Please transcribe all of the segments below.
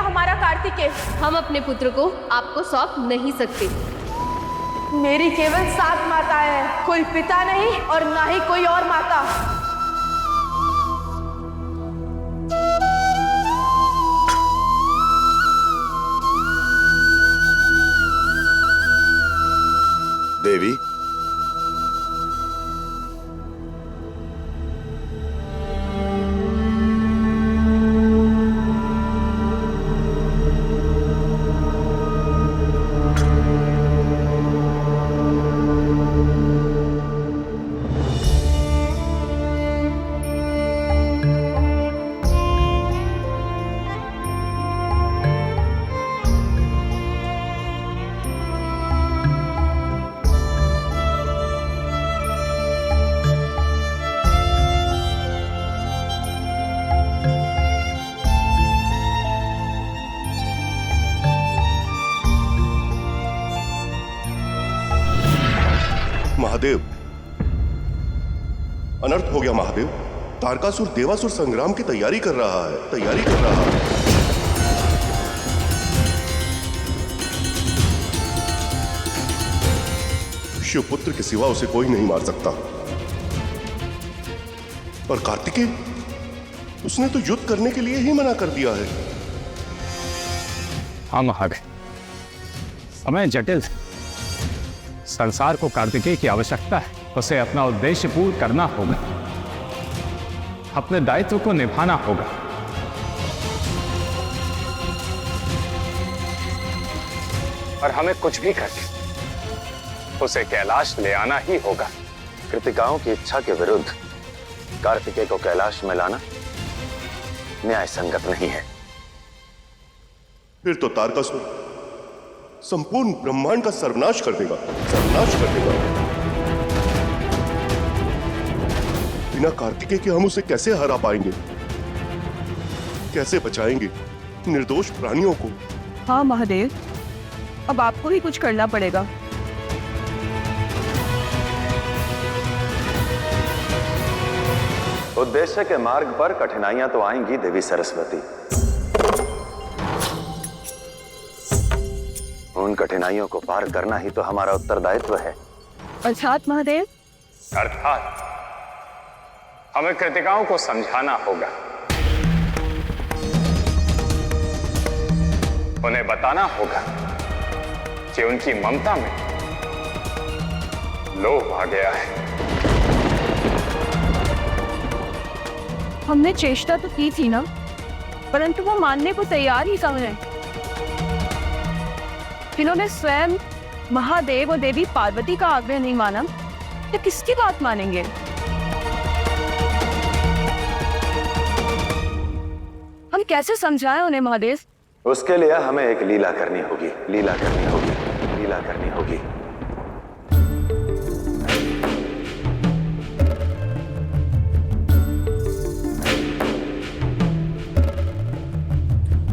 हमारा कार्तिकेय। हम अपने पुत्र को आपको सौंप नहीं सकते। मेरी केवल 7 माताएं हैं, कोई पिता नहीं और ना ही कोई और माता। देवी, महादेव, अनर्थ हो गया महादेव। तारकासुर देवासुर संग्राम की तैयारी कर रहा है। शिवपुत्र के सिवा उसे कोई नहीं मार सकता। और कार्तिकेय, उसने तो युद्ध करने के लिए ही मना कर दिया है। हाँ महादेव, समय जटिल है। संसार को कार्तिकेय की आवश्यकता है। उसे अपना उद्देश्य पूर्ण करना होगा, अपने दायित्व को निभाना होगा। और हमें कुछ भी करके उसे कैलाश ले आना ही होगा। कृतिकाओं की इच्छा के विरुद्ध कार्तिकेय को कैलाश में लाना न्याय संगत नहीं है। फिर तो तारकासुर संपूर्ण ब्रह्मांड का सर्वनाश कर देगा। बिना कार्तिकेय के हम उसे कैसे हरा पाएंगे? कैसे बचाएंगे निर्दोष प्राणियों को? हाँ महादेव, अब आपको ही कुछ करना पड़ेगा। उद्देश्य के मार्ग पर कठिनाइयां तो आएंगी देवी सरस्वती। उन कठिनाइयों को पार करना ही तो हमारा उत्तरदायित्व है। अर्थात महादेव? अर्थात हमें कृतिकाओं को समझाना होगा, उन्हें बताना होगा कि उनकी ममता में लोभ आ गया है। हमने चेष्टा तो की थी ना, परंतु वो मानने को तैयार ही कम है। इन्होंने स्वयं महादेव और देवी पार्वती का आग्रह नहीं माना, तो किसकी बात मानेंगे? हम कैसे समझाएं उन्हें महादेव? उसके लिए हमें एक लीला करनी होगी।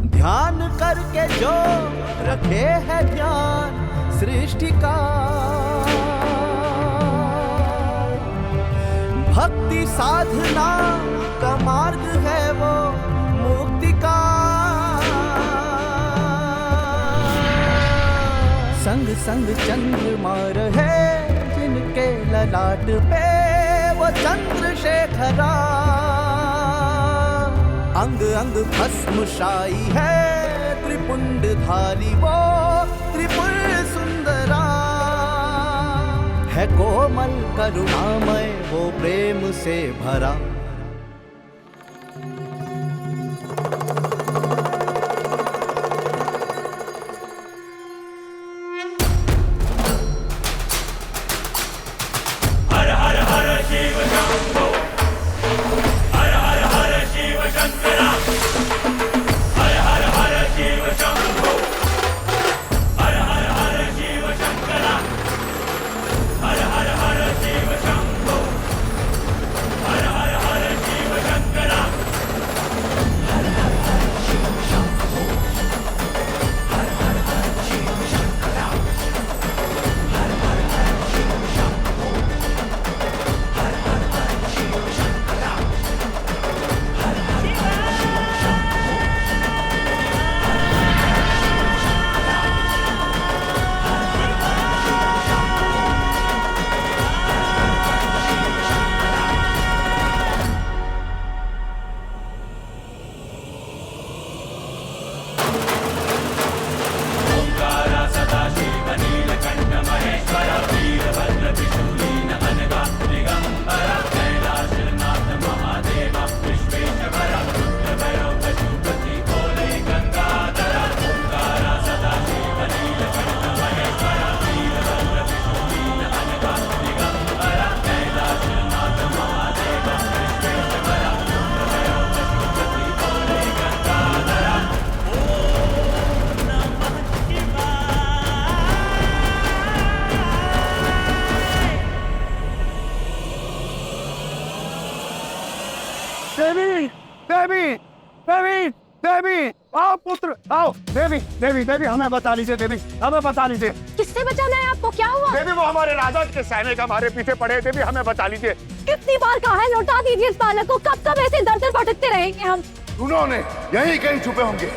ध्यान करके जो रखे है ध्यान सृष्टि का, भक्ति साधना का मार्ग है वो मुक्ति का। संग संग चंद्रमा रहे जिनके ललाट पे वो चंद्रशेखरा, अंग अंग भस्मशाई है त्रिपुंडधारी वो त्रिपुर सुंदरा। है कोमल करुणामय वो प्रेम से भरा। आओ पुत्र आओ। देवी देवी देवी हमें बता लीजिए, देवी हमें बता लीजिए। किससे बचाना है आपको? क्या हुआ? देवी वो हमारे राजा के सैनिक हमारे पीछे पड़े। देवी हमें बता लीजिए। कितनी बार कहा है लौटा दीजिए इस बालक को। कब कब ऐसे दर दर भटकते रहेंगे हम? उन्होंने यहीं कहीं छुपे होंगे।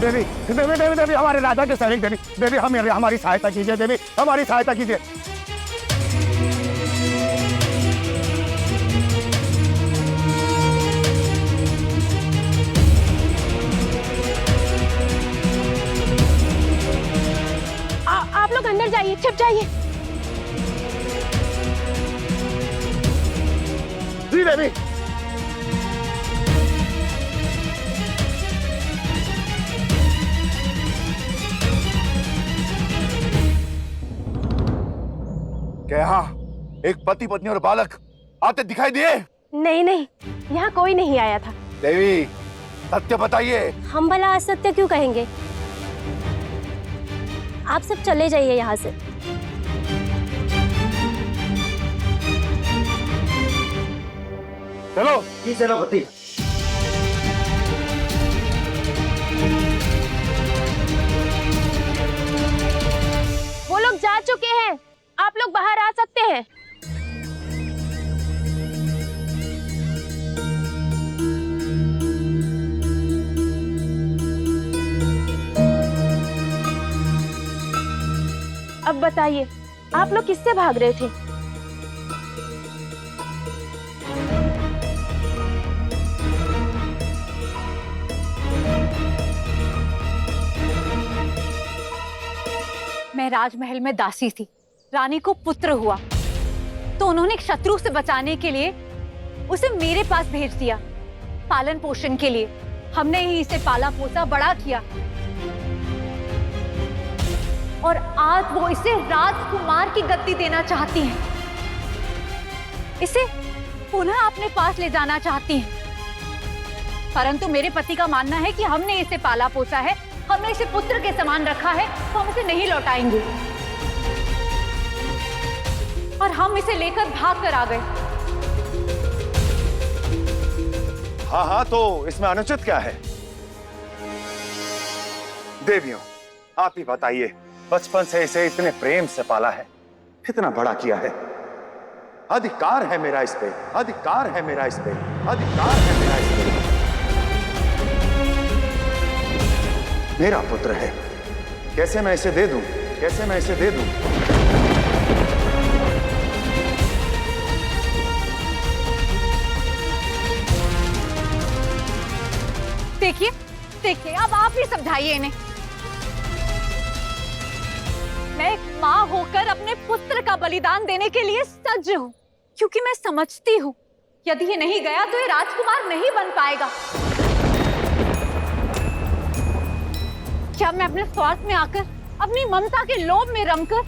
देवी देवी देवी देवी हमारे राजा के सैनिक। देवी देवी हमारी सहायता कीजिए। देवी हमारी सहायता कीजिए। आप लोग अंदर जाइए, छिप जाइए। जी देवी। क्या यहाँ एक पति पत्नी और बालक आते दिखाई दिए? नहीं नहीं, यहाँ कोई नहीं आया था। देवी सत्य बताइए। हम भला असत्य क्यों कहेंगे? आप सब चले जाइए यहाँ से। चलो जी सेनापति। वो लोग जा चुके हैं, आप लोग बाहर आ सकते हैं। अब बताइए, आप लोग किससे भाग रहे थे? मैं राजमहल में दासी थी, रानी को पुत्र हुआ तो उन्होंने शत्रु से बचाने के लिए उसे मेरे पास भेज दिया, पालन पोषण के लिए। हमने ही इसे पाला पोसा बड़ा किया और आज वो इसे राजकुमार की गद्दी देना चाहती हैं। इसे पुनः अपने पास ले जाना चाहती हैं। परंतु मेरे पति का मानना है कि हमने इसे पाला पोसा है, हमने इसे पुत्र के समान रखा है, तो हम इसे नहीं लौटाएंगे। और हम इसे लेकर भाग कर आ गए। हाँ हाँ, तो इसमें अनुचित क्या है? देवियों आप ही बताइए, बचपन से इसे इतने प्रेम से पाला है, इतना बड़ा किया है, अधिकार है मेरा इस पे, अधिकार है मेरा इस पे, अधिकार है मेरा इस पे। मेरा पुत्र है, कैसे मैं इसे दे दूं? कैसे मैं इसे दे दूं? देखिए देखिए, अब आप ही समझाइए इन्हें। मैं एक माँ होकर अपने पुत्र का बलिदान देने के लिए सज्ज हूँ, क्योंकि मैं समझती हूँ यदि ये नहीं गया तो ये राजकुमार नहीं बन पाएगा। क्या मैं अपने स्वार्थ में आकर, अपनी ममता के लोभ में रमकर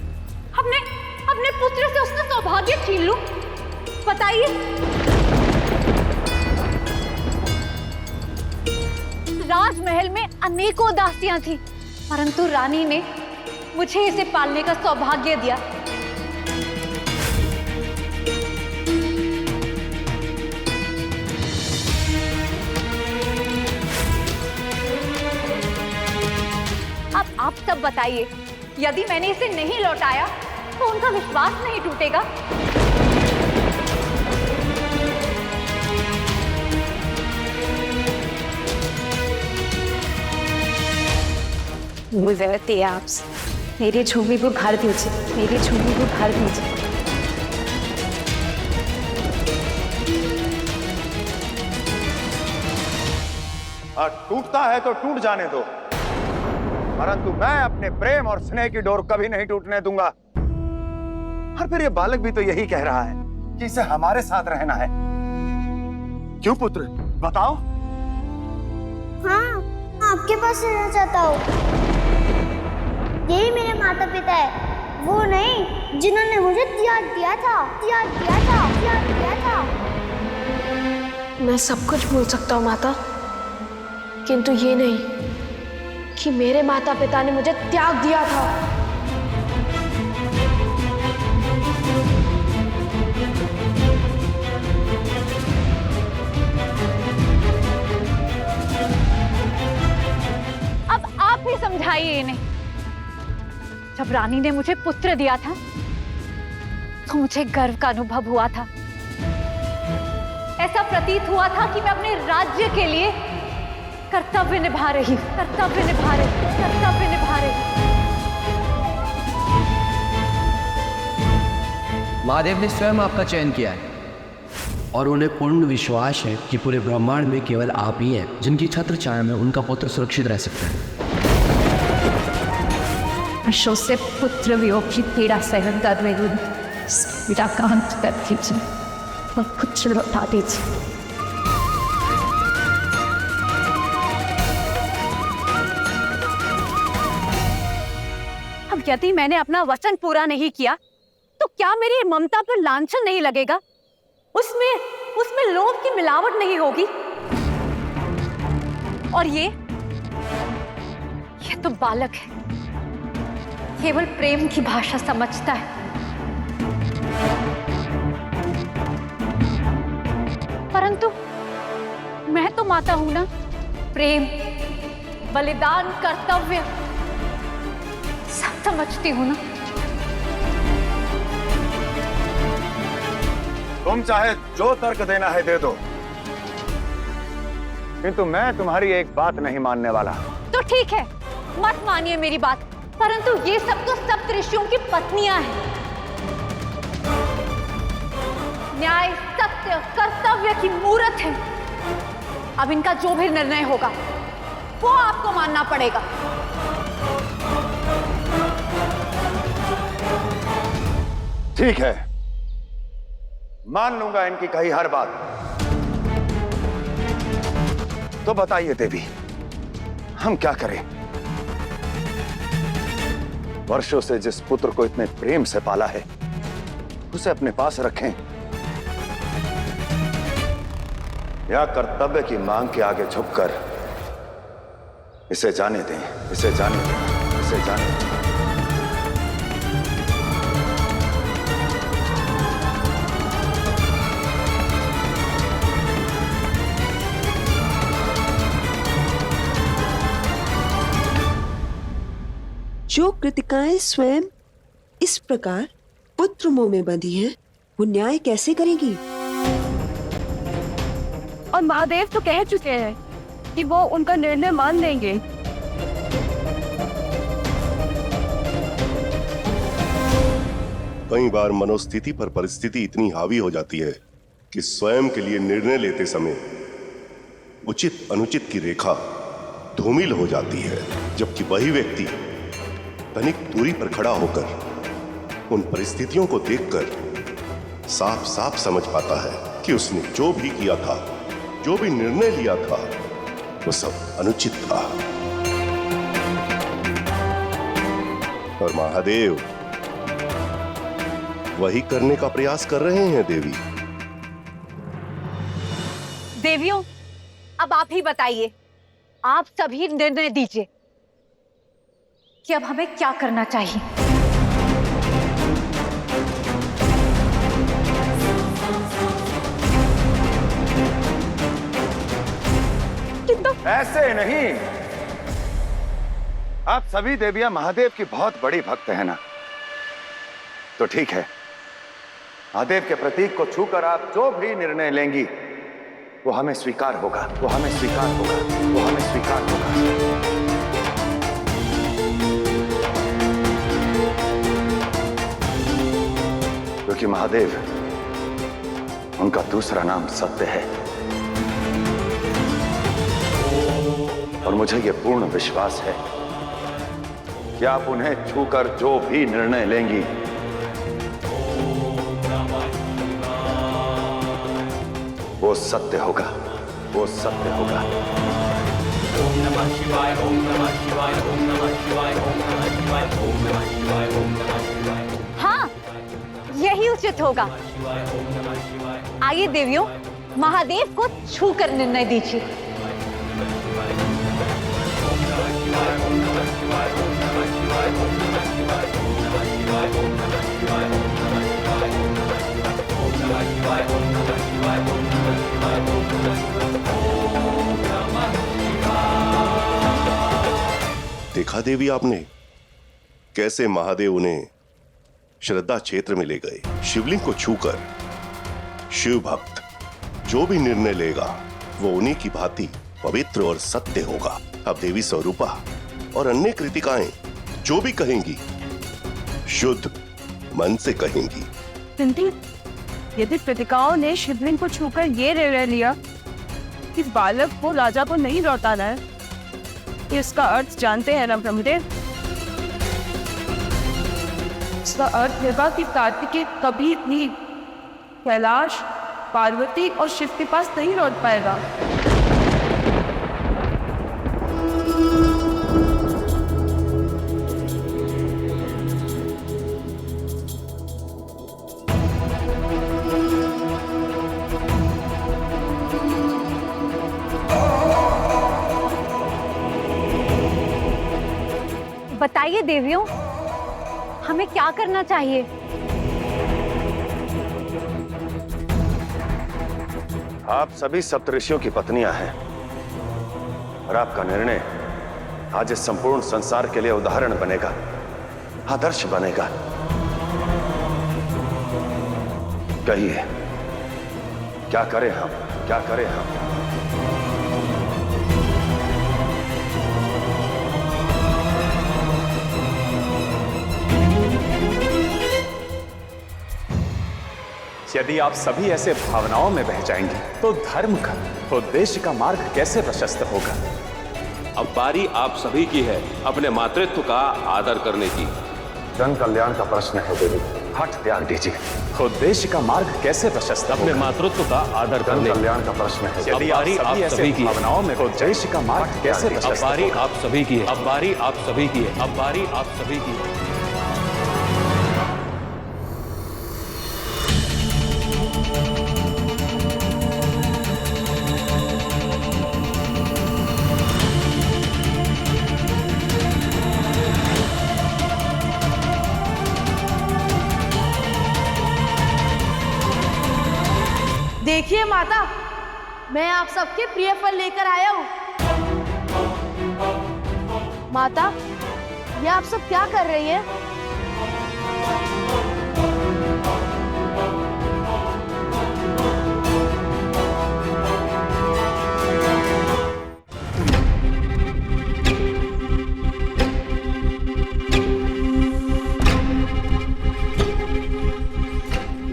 अपने पुत्र से उसका सौभाग्य छीन लूं? बताइए। राजमहल में अनेकों दासियां थी, परंतु रानी ने मुझे इसे पालने का सौभाग्य दिया। अब आप सब बताइए, यदि मैंने इसे नहीं लौटाया तो उनका विश्वास नहीं टूटेगा। गुजरती आपसे, मेरी झूमी को भर दीजिए, मेरी झूमी को भर दीजिए। टूटता है तो टूट जाने दो, परंतु मैं अपने प्रेम और स्नेह की डोर कभी नहीं टूटने दूंगा। और फिर ये बालक भी तो यही कह रहा है कि इसे हमारे साथ रहना है। क्यों पुत्र, बताओ। हाँ, आपके पास रहना चाहता हूँ। यही मेरे माता पिता है, वो नहीं जिन्होंने मुझे त्याग दिया था, त्याग दिया था, त्याग दिया था। मैं सब कुछ भूल सकता हूँ माता, किंतु ये नहीं कि मेरे माता पिता ने मुझे त्याग दिया था। उठाइए इन्हें। जब रानी ने मुझे पुत्र दिया था तो मुझे गर्व का अनुभव हुआ था। ऐसा प्रतीत हुआ था कि मैं अपने राज्य के लिए कर्तव्य निभा रही हूं, कर्तव्य निभा रही हूं, कर्तव्य निभा रही हूं। महादेव ने स्वयं आपका चयन किया है और उन्हें पूर्ण विश्वास है कि पूरे ब्रह्मांड में केवल आप ही हैं जिनकी छत्र छाया में उनका पुत्र सुरक्षित रह सकता है। वर्षों से पुत्र वियोग की पीड़ा सहन कर रही हूँ। पीड़ा का अंत कर दीजिए और पुत्र लौटा दीजिए। अब यदि मैंने अपना वचन पूरा नहीं किया तो क्या मेरी ममता पर लांछन नहीं लगेगा? उसमें लोभ की मिलावट नहीं होगी? और ये तो बालक है, केवल प्रेम की भाषा समझता है। परंतु मैं तो माता हूं ना। प्रेम, बलिदान, कर्तव्य सब समझती हूं ना। तुम चाहे जो तर्क देना है दे दो, किंतु मैं तुम्हारी एक बात नहीं मानने वाला। तो ठीक है, मत मानिए मेरी बात, परंतु ये सब तो सप्त ऋषियों की पत्नियां हैं। न्याय, सत्य, कर्तव्य की मूर्त है। अब इनका जो भी निर्णय होगा वो आपको मानना पड़ेगा। ठीक है, मान लूंगा इनकी कही हर बात। तो बताइए देवी, हम क्या करें? वर्षों से जिस पुत्र को इतने प्रेम से पाला है उसे अपने पास रखें या कर्तव्य की मांग के आगे झुककर इसे जाने दें, इसे जाने दें, इसे जाने दें। जो कृतिकाएं स्वयं इस प्रकार पुत्र मोह में बंधी हैं, वो न्याय कैसे करेगी? और महादेव तो कह चुके हैं कि वो उनका निर्णय मान लेंगे। कई बार मनोस्थिति पर परिस्थिति इतनी हावी हो जाती है कि स्वयं के लिए निर्णय लेते समय उचित अनुचित की रेखा धूमिल हो जाती है, जबकि वही व्यक्ति तनिक दूरी पर खड़ा होकर उन परिस्थितियों को देखकर साफ साफ समझ पाता है कि उसने जो भी किया था, जो भी निर्णय लिया था, वो सब अनुचित था। और महादेव वही करने का प्रयास कर रहे हैं देवी। देवियों, अब आप ही बताइए, आप सभी निर्णय दीजिए कि अब हमें क्या करना चाहिए। ऐसे नहीं। आप सभी देवियां महादेव की बहुत बड़ी भक्त है ना, तो ठीक है, महादेव के प्रतीक को छूकर आप जो भी निर्णय लेंगी वो हमें स्वीकार होगा, वो हमें स्वीकार होगा, वो हमें स्वीकार होगा। क्योंकि महादेव, उनका दूसरा नाम सत्य है और मुझे यह पूर्ण विश्वास है कि आप उन्हें छूकर जो भी निर्णय लेंगी वो सत्य होगा, वो सत्य होगा। ओम नमः शिवाय, ओम नमः शिवाय, ओम नमः शिवाय, ओम नमः शिवाय, ओम नमः शिवाय, ओम नमः शिवाय। हाँ, यही उचित होगा। आइए देवियों, महादेव को छूकर निर्णय दीजिए। देखा देवी आपने कैसे महादेव उन्हें श्रद्धा क्षेत्र में ले गए। शिवलिंग को छूकर शिव भक्त जो भी निर्णय लेगा वो उन्हीं की भांति पवित्र और सत्य होगा। अब देवी स्वरूपा और अन्य कृतिकाएं जो भी कहेंगी शुद्ध मन से कहेंगी। सिंधी, यदि कृतिकाओं ने शिवलिंग को छूकर ये निर्णय लिया कि बालक को राजा को नहीं लौटाना है, इसका अर्थ जानते हैं ना ब्रह्मदेव? इसका अर्थ होगा कि कार्तिकेय कभी भी कैलाश, पार्वती और शिव के पास नहीं लौट पाएगा। बताइए देवियों, हमें क्या करना चाहिए? आप सभी सप्तऋषियों की पत्नियां हैं और आपका निर्णय आज इस संपूर्ण संसार के लिए उदाहरण बनेगा, आदर्श बनेगा। कहिए, क्या करें हम, क्या करें हम? यदि आप सभी ऐसे भावनाओं में बह जाएंगे तो धर्म का, उद्देश्य का मार्ग कैसे प्रशस्त होगा? अब बारी आप सभी की है अपने मातृत्व का आदर करने की। जन कल्याण का प्रश्न है देवी, हट त्याग दीजिए। उद्देश्य का मार्ग कैसे प्रशस्त? अपने मातृत्व का आदर करने कल्याण का प्रश्न है। यदि आप सभी की भावनाओं में उद्देश्य का मार्ग कैसे प्रशस्त? अब बारी आप सभी की है, अब बारी आप सभी की है, अब बारी आप सभी की है। देखिए माता, मैं आप सबके प्रिय फल लेकर आया हूँ। माता, ये आप सब क्या कर रही है?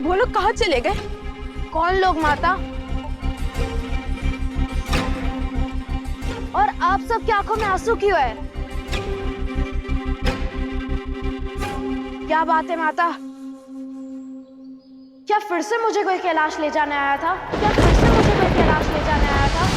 वो लोग कहाँ चले गए? कौन लोग माता? और आप सब की आंखों में आंसू क्यों है? क्या बात है माता? क्या फिर से मुझे कोई कैलाश ले जाने आया था? क्या फिर से मुझे कोई कैलाश ले जाने आया था?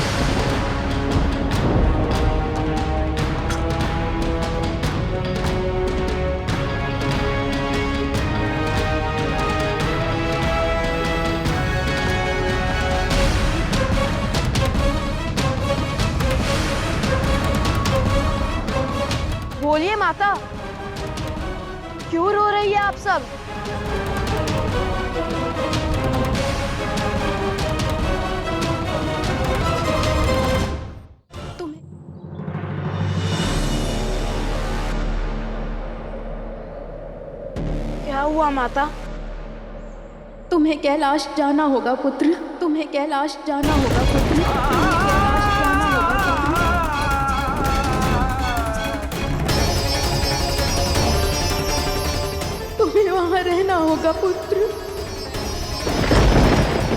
बोलिए माता, क्यों रो रही है आप सब? क्या हुआ माता? तुम्हें कैलाश जाना होगा पुत्र, तुम्हें कैलाश जाना होगा पुत्र। तुम्हें वहां रहना होगा पुत्र।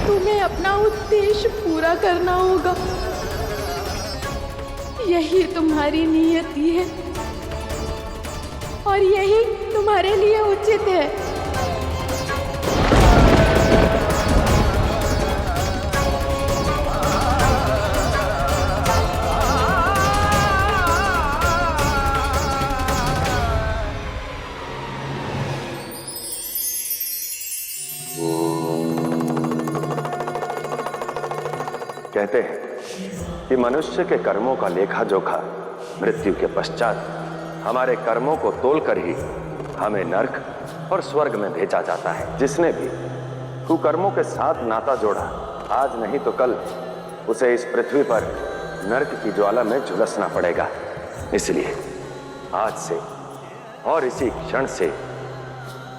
तुम्हें अपना उद्देश्य पूरा करना होगा। यही तुम्हारी नियति है और यही तुम्हारे लिए उचित है। कहते हैं कि मनुष्य के कर्मों का लेखा जोखा मृत्यु के पश्चात हमारे कर्मों को तोलकर ही हमें नरक और स्वर्ग में भेजा जाता है। जिसने भी कुकर्मों के साथ नाता जोड़ा, आज नहीं तो कल उसे इस पृथ्वी पर नरक की ज्वाला में झुलसना पड़ेगा। इसलिए आज से और इसी क्षण से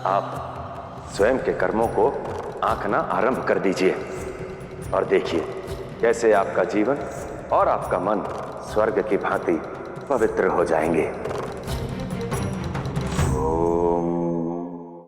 आप स्वयं के कर्मों को आंकना आरंभ कर दीजिए और देखिए कैसे आपका जीवन और आपका मन स्वर्ग की भांति पवित्र हो जाएंगे।